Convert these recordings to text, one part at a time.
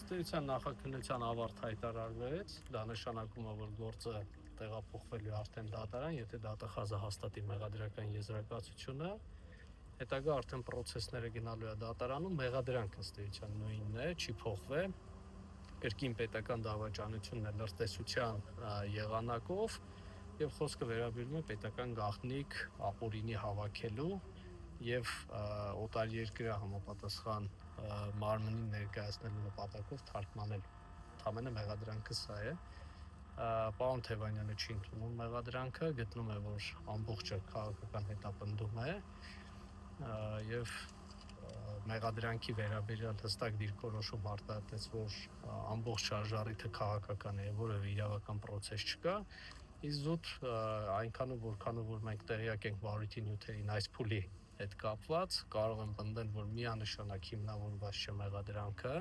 Ըստ էության նախաքննության ավարտ հայտարարվեց, դա նշանակում է, որ գործը տեղափոխվելու արդեն դատարան, եթե դատախազը հաստատի մեղադրական եզրակացությունը, հետագա արդեն process-ները գնալու է դատարանում, մեղադրանքը ըստ էության նույնն է, չի փոխվել, կրկին պետական դավաճանությունն է լրտեսության եղանակով եւ խոսքը վերաբերում է պետական գաղտնիք ապօրինի հավաքելու եւ օտարերկրյա համապատասխան մարմնին ներկայացնելու նպատակով թարգմանելու։ Ընդհանրապես մեղադրանքը սա է։ Պարոն Թևանյանը չի ընդունում մեղադրանքը, գտնում է, որ ամբողջը քաղաքական հետապնդում է եւ մեղադրանքի վերաբերյալ հստակ դիրքորոշում արտահայտեց, որ ամբողջ շարժառիթը քաղաքական է, որևէ իրավական process չկա։ Իսկ զուտ այնքանով որքանով որ մենք տեղյակ ենք վարույթի նյութերին այս փուլի հետ կապված, կարող եմ պնդել, որ միանշանակ հիմնավորված չէ մեղադրանքը,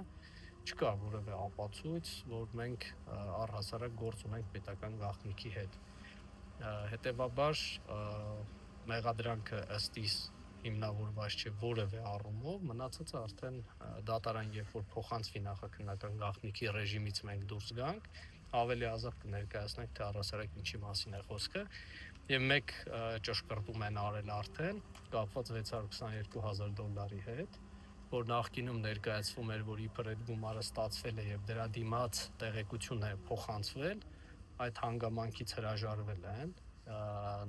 չկա որևէ ապացույց, որ մենք առհասարակ գործ ունենք պետական գաղտնիքի հետ։ Հետևաբար մեղադրանքը ըստ իս հիմնավորված չէ որևէ առումով, մնացածը արդեն դատարան երբ որ փոխանցվի նախաքննական գաղտնիքի ռեժիմից մենք դուրս գանք, ավելի ազատ կներկայացնենք, թե առհասարակ ինչի մասին է խոսքը, եւ մեկ ճշգրտում են արել արդեն կապված $622,000 հետ, որ նախկինում ներկայացվում էր, որ իբր այդ գումարը ստացվել է եւ դրա դիմաց տեղեկություն է փոխանցվել, այդ հանգամանքից հրաժարվել են,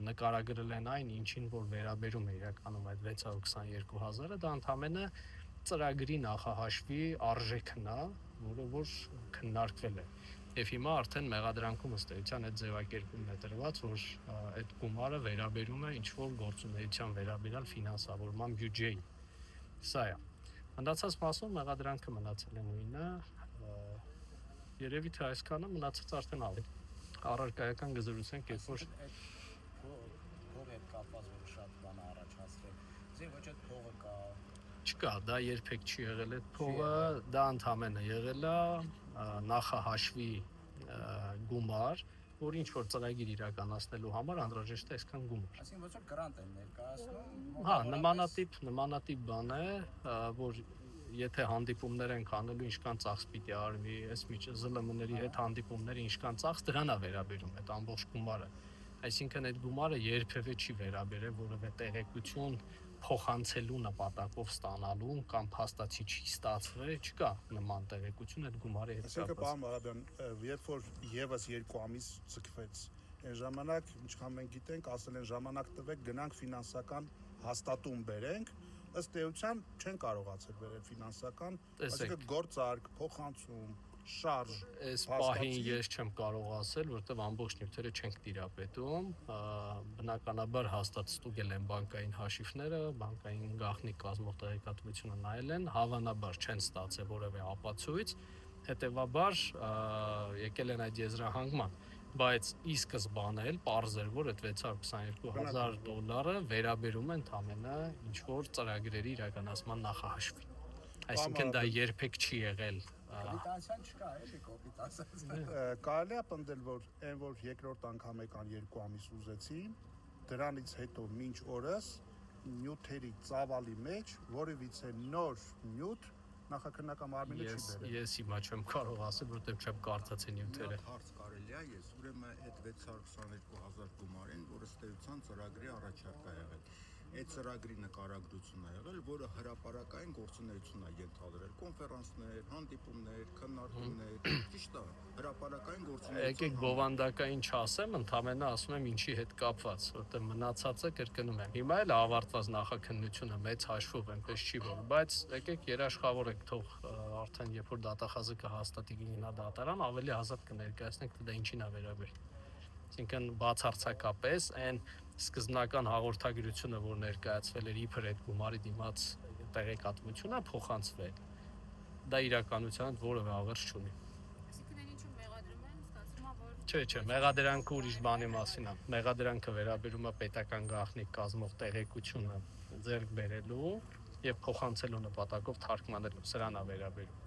նկարագրել են այն, ինչին որ վերաբերում է իրականում այդ 622,000-ը, դա ընդհանրապես ծրագրի նախահաշվի արժեքն է, որը որ քննարկվել է։ Եվ հիմա արդեն մեղադրանքում ըստ էության այդ ձևակերպումն է տրված, որ այդ գումարը վերաբերում է ինչ-որ գործունեության վերաբերյալ ֆինանսավորման բյուջեի։ Սա է։ Մնացած մասում մեղադրանքը մնացել է նույնը, երևի թե այսքանը, մնացած արդեն առարկայական գզրուցենք, երբ որ փողը կապված որ շատ բան առաջացրել։ Ձեր ոչ այդ փողը կա։ Չկա, դա երբեք չի եղել այդ փողը, դա ընդհանրապես եղել է նախահաշվի գումար, որ ինչ որ ծրագիր իրականացնելու համար անհրաժեշտ է այսքան գումար։ Այսինքն ոչ որ գրանտ են ներկայացնում։ Հա, նմանատիպ բան է, որ եթե հանդիպումներ են անելու, ինչքան ծախս պիտի արվի, այս ԶԼՄ-ների հետ հանդիպումները ինչքան ծախս դրան է վերաբերում այդ ամբողջ գումարը։ Այսինքն այդ գումարը երբևէ չի վերաբերել որևէ տեղեկություն փոխանցելու նպատակով ստանալու կամ փաստացի չի ստացվել, չկա նման տեղեկություն այդ գումարի հետ կապված։ Այսինքն պարոն Մարաբյան, երբ որ եւս 2 ամիս ցկվեց, այն ժամանակ, ինչքան մենք գիտենք, ասել են ժամանակ տվեք, գնանք ֆինանսական հաստատում բերենք, ըստ էության չեն կարողացել բերել ֆինանսական, այսինքն գործարք, փոխանցում, շարժ։ Այս պահին ես չեմ կարող ասել, որովհետև ամբողջ նյութերը չենք տիրապետում, բնականաբար հաստատ ստուգել են բանկային հաշիվները, բանկային գաղտնիք կազմող տեղեկատվությունը նայել են, հավանաբար չեն ստացել որևէ ապացույց, հետևաբար եկել են այդ եզրահանգման, բայց ի սկզբանե էլ պարզ էր, որ այդ $622,000 վերաբերում է ընդհանրապես ինչ-որ ծրագրերի իրականացման նախահաշվին։ Այսինքն դա երբեք չի եղել։ Կոպիտացիան չկա, էլի կոպիտացիան։ Կարելի է պնդել, որ այն որ երկրորդ անգամ եկան 2 ամիս ուզեցին, դրանից հետո մինչ օրս նյութերի ծավալի մեջ որևիցե նոր նյութ նախաքննական մարմինը չի բերել։ Ես հիմա չեմ կարող ասել, որովհետև չեմ կարդաց այն նյութերը։ Հարց կարելի է, ես ուրեմն այդ 622,000 գումարին, որ ըստ էության ծրագրի առաջարկ է եղել։ Այդ ծրագրի նկարագրությունն է եղել, որը հրապարակային գործունեություն է ենթադրել, կոնֆերանսներ, հանդիպումներ, քննարկումներ, ճիշտ է, հրապարակային գործունեություն։ Եկեք բովանդակային չասեմ, ընդհանրապես ասում եմ ինչի հետ կապված, որտեղ մնացածը կրկնում եմ։ Հիմա էլ ավարտված նախաքննությունը մեծ հաշվով այնպես չի որ, բայց եկեք երաշխավորեք, թող արդեն երբ որ դատախազը կհաստատի գնա դատարան, ավելի ազատ կներկայացնենք, թե դա ինչին է վերաբերում։ Այսինքն բացարձակապես այն սկզբնական հաղորդագրությունը, որ ներկայացվել էր իբր այդ գումարի դիմաց տեղեկատվությունը փոխանցվել, դա իրականության որևէ աղերս չունի։ Այսինքն այն ինչու մեղադրում են, ստացվում է որ Չէ, մեղադրանքը ուրիշ բանի մասին է։ Մեղադրանքը վերաբերում է պետական գաղտնիք կազմող տեղեկությունը ձեռք բերելու եւ փոխանցելու նպատակով թարգմանելու, սրան է վերաբերում։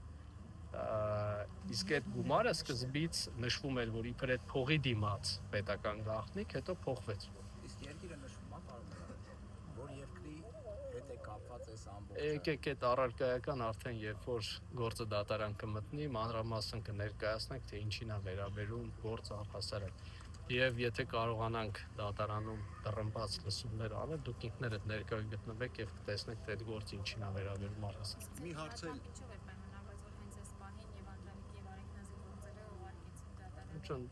Իսկ այդ գումարը սկզբից նշվում էր, որ իբր այդ փողի դիմաց պետական գաղտնիք, հետո փոխվեց։ Իսկ երկիրը նշվում է, պարոն Մարաբյան, որ երկրի հետ է կապված այս ամբողջ Եկեք այդ առարկայական արդեն երբ որ գործը դատարան կմտնի, մանրամասն կներկայացնենք, թե ինչին է վերաբերում գործը առհասարակ։ Եվ եթե կարողանանք դատարանում դռնբաց լսումներ անել, դուք ինքներդ ներկայ գտնվեք եւ կտեսնեք, թե այդ գործը ինչին է վերաբերում առհասարակ։ Մի հարց էլ- Ինչով է պայմանավորված, որ հենց այս պահին եւ Անդրանիկի եւ Արեգնազի գործերը ուղարկեցին դատարան։ Ուրեմն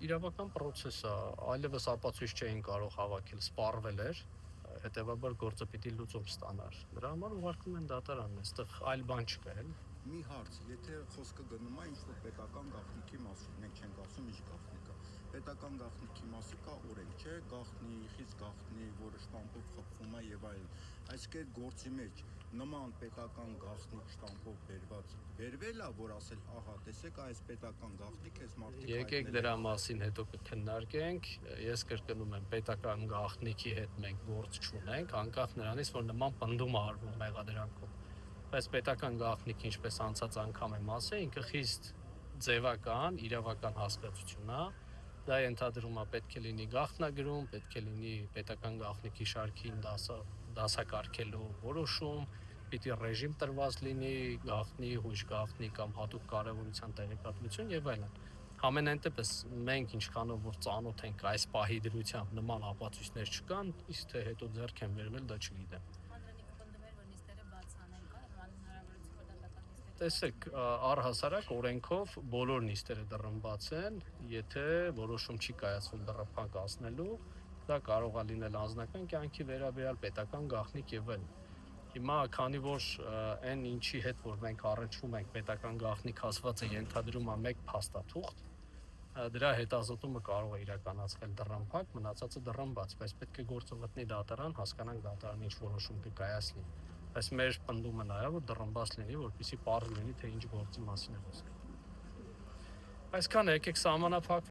իրավական process է, այլևս ապացույց չէին կարող հավաքել, սպառվել էր, հետեւաբար գործը պիտի լուծում ստանար։ Դրա համար ուղարկում են դատարան, այստեղ այլ բան չկա, էլ։ Մի հարց, եթե խոսքը գնում է ինչ-որ պետական գաղտնիքի մասին, մենք չենք ասում ինչ գաղտնիք է։ Պետական գաղտնիքի մասը կա օրենք, չէ, գաղտնի, խիստ գաղտնի, որը շտամպով խփվում է եւ այլն։ Այսինքն այդ գործի մեջ նման պետական գաղտնիք շտամպով վերվել է, որ ասել, ահա, տեսեք, այս պետական գաղտնիք էս մարդիկ Եկեք դրա մասին հետո կքննարկենք։ Ես կրկնում եմ, պետական գաղտնիքի հետ մենք գործ չունենք, անկախ նրանից, որ նման պնդում է արվում մեղադրանքում։ Բայց պետական գաղտնիքը, ինչպես անցած անգամ եմ ասել, ինքը խիստ ձևական, իրավական հասկացություն է։ Դա ենթադրում է պետք է լինի գաղտնագրում, պետք է լինի պետական գաղտնիքի շարքին դասակարգելու որոշում, պիտի ռեժիմ տրված լինի, գաղտնի, հույժ գաղտնի կամ հատուկ կարևորության տեղեկատվություն եւ այլն։ Համենայն դեպս մենք ինչքանով որ ծանոթ ենք այս պահի դրությամբ նման ապացույցներ չկան, իսկ թե հետո ձեռք են վերվել, դա չգիտեմ։ Անդրանիկը պնդում էր, որ նիստերը բաց անեն, կա հնարավորություն, որ դատական նիստերը։ Տեսեք, առհասարակ օրենքով բոլոր նիստերը դռնբաց են, եթե որոշում չի կայացվում դռնփակ ասնելու, դա կարող է լինել անձնական կյանքի վերաբերյալ պետական գաղտնիք եւ այլն։ Հիմա քանի որ այն ինչի հետ որ մենք առնչվում ենք պետական գաղտնիք ասվածը ենթադրում է մեկ փաստաթուղթ, դրա հետազոտումը կարող է իրականացվել դռնփակ, մնացածը դռնբաց, բայց պետք է գործը մտնի դատարան, հասկանանք դատարանը ինչ որոշում կկայացնի։ Բայց մեր պնդումը նա է, որ դռնբաց լինի, որպեսզի պարզ լինի, թե ինչ գործի մասին է խոսքը։ Այսքանը եկեք սահմանափակ